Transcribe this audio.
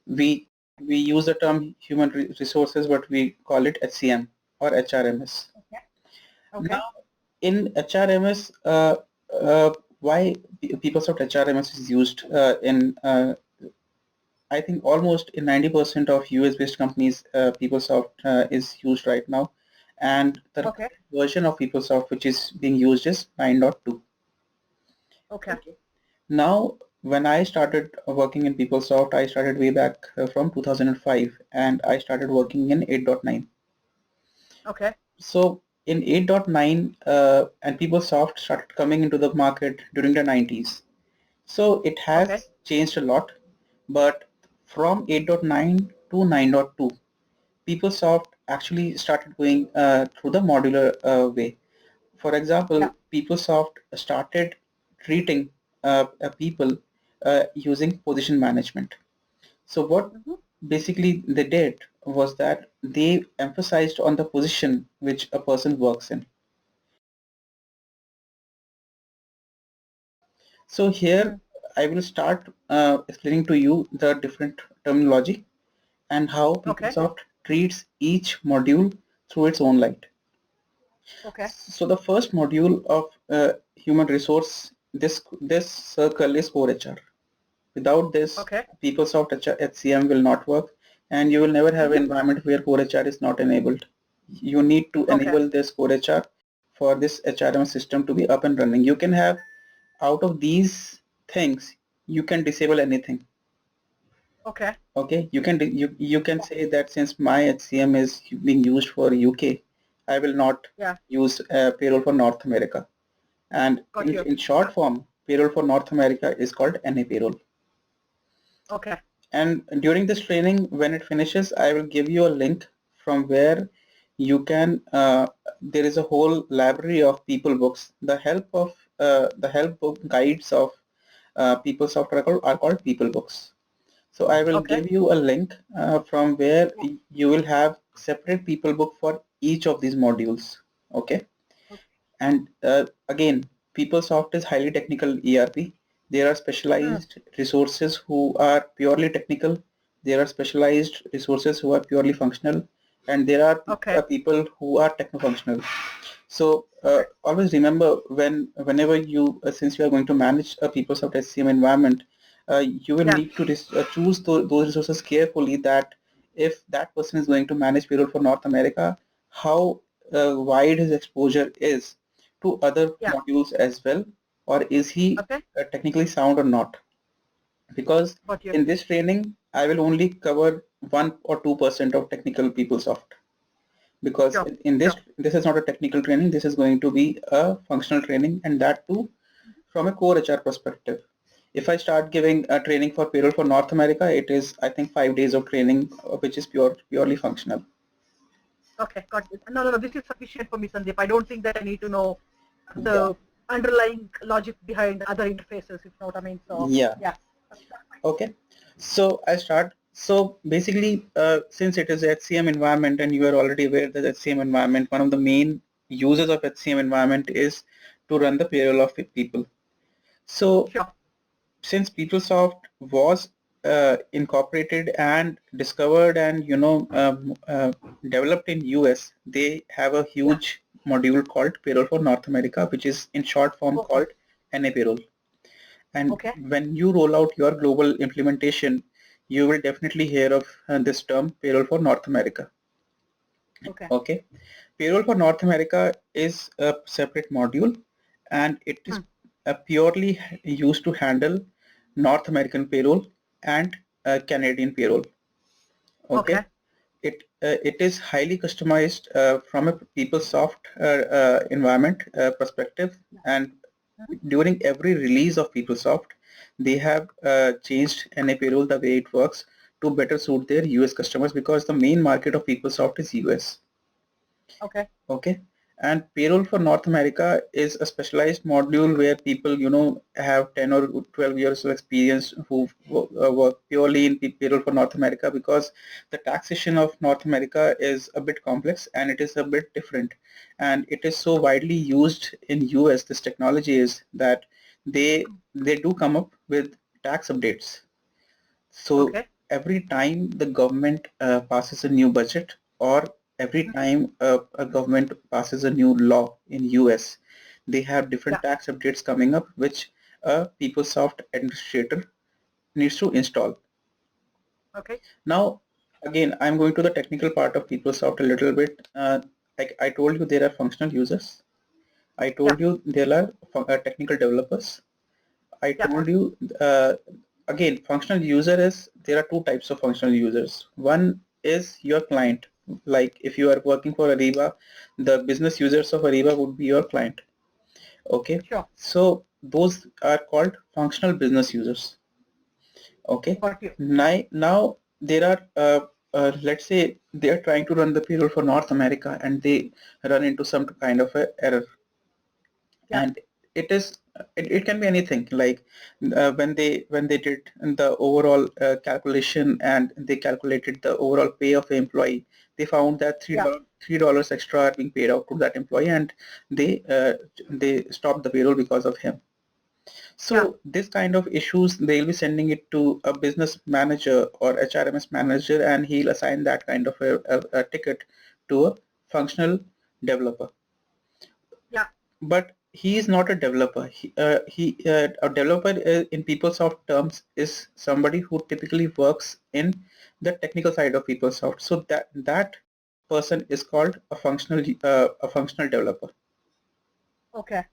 we use the term human resources, but we call it HCM or HRMS. Okay. Now, in HRMS, why PeopleSoft HRMS is used in I think almost in 90% of US-based companies, PeopleSoft is used right now, and the version of PeopleSoft which is being used is 9.2. Okay. Now, when I started working in PeopleSoft, I started way back from 2005, and I started working in 8.9. Okay. So in 8.9, and PeopleSoft started coming into the market during the 90s. So it has changed a lot, but from 8.9 to 9.2, PeopleSoft actually started going through the modular way. For example, PeopleSoft started treating people using position management. So what basically they did was that they emphasized on the position which a person works in. So here I will start explaining to you the different terminology and how PeopleSoft treats each module through its own light. So the first module of human resource, this circle is core HR. Without this, PeopleSoft HCM will not work, and you will never have an environment where core HR is not enabled. You need to enable this core HR for this HRM system to be up and running. You can have, out of these things, you can disable anything. Okay, you can say that since my HCM is being used for UK, I will not use payroll for North America. And in short form, payroll for North America is called NA payroll. And during this training, when it finishes, I will give you a link from where you can, there is a whole library of people books. The help book guides of PeopleSoft are called people books. So I will give you a link from where you will have separate people book for each of these modules. Okay. And again, PeopleSoft is highly technical ERP. There are specialized resources who are purely technical. There are specialized resources who are purely functional, and there are people who are techno-functional. So always remember whenever you, since you are going to manage a PeopleSoft HCM environment, you will need to choose those resources carefully, that if that person is going to manage payroll for North America, how wide his exposure is to other modules as well, or is he technically sound or not. Because in this training, I will only cover 1 or 2% of technical PeopleSoft. Because in this is not a technical training, this is going to be a functional training, and that too from a core HR perspective. If I start giving a training for payroll for North America, it is, I think, 5 days of training, which is purely functional. Okay, got it. No, this is sufficient for me, Sandeep. I don't think that I need to know the underlying logic behind other interfaces, if you know what I mean. So yeah. Okay, so I start. So basically, since it is HCM environment, and you are already aware that HCM environment, one of the main uses of HCM environment is to run the payroll of people. So since PeopleSoft was incorporated and discovered and developed in US, they have a huge module called Payroll for North America, which is in short form called NA Payroll. And when you roll out your global implementation, you will definitely hear of this term, Payroll for North America. Okay. Payroll for North America is a separate module, and it is purely used to handle North American payroll and Canadian payroll. Okay. It is highly customized from a PeopleSoft environment perspective, and during every release of PeopleSoft, they have changed NA payroll the way it works to better suit their US customers, because the main market of PeopleSoft is US. Okay. And payroll for North America is a specialized module where people, have 10 or 12 years of experience who work purely in payroll for North America, because the taxation of North America is a bit complex and it is a bit different. And it is so widely used in US, this technology is, that they do come up with tax updates. So every time the government passes a new budget, or every time a government passes a new law in US, they have different tax updates coming up, which a PeopleSoft administrator needs to install. Okay. Now, again, I'm going to the technical part of PeopleSoft a little bit. Like I told you, there are functional users. I told you there are technical developers. I told you, again, functional user is, there are two types of functional users. One is your client. Like if you are working for Ariba, the business users of Ariba would be your client. Okay. Sure. So those are called functional business users. Okay. Got you. Now there are, let's say they are trying to run the payroll for North America and they run into some kind of a error. And it can be anything, like when they did the overall calculation and they calculated the overall pay of the employee, they found that $3 extra are being paid out to that employee, and they stopped the payroll because of him. So this kind of issues, they'll be sending it to a business manager or HRMS manager, and he'll assign that kind of a ticket to a functional developer. But he is not a developer. A developer in PeopleSoft terms is somebody who typically works in the technical side of PeopleSoft. So that person is called a functional developer. Okay.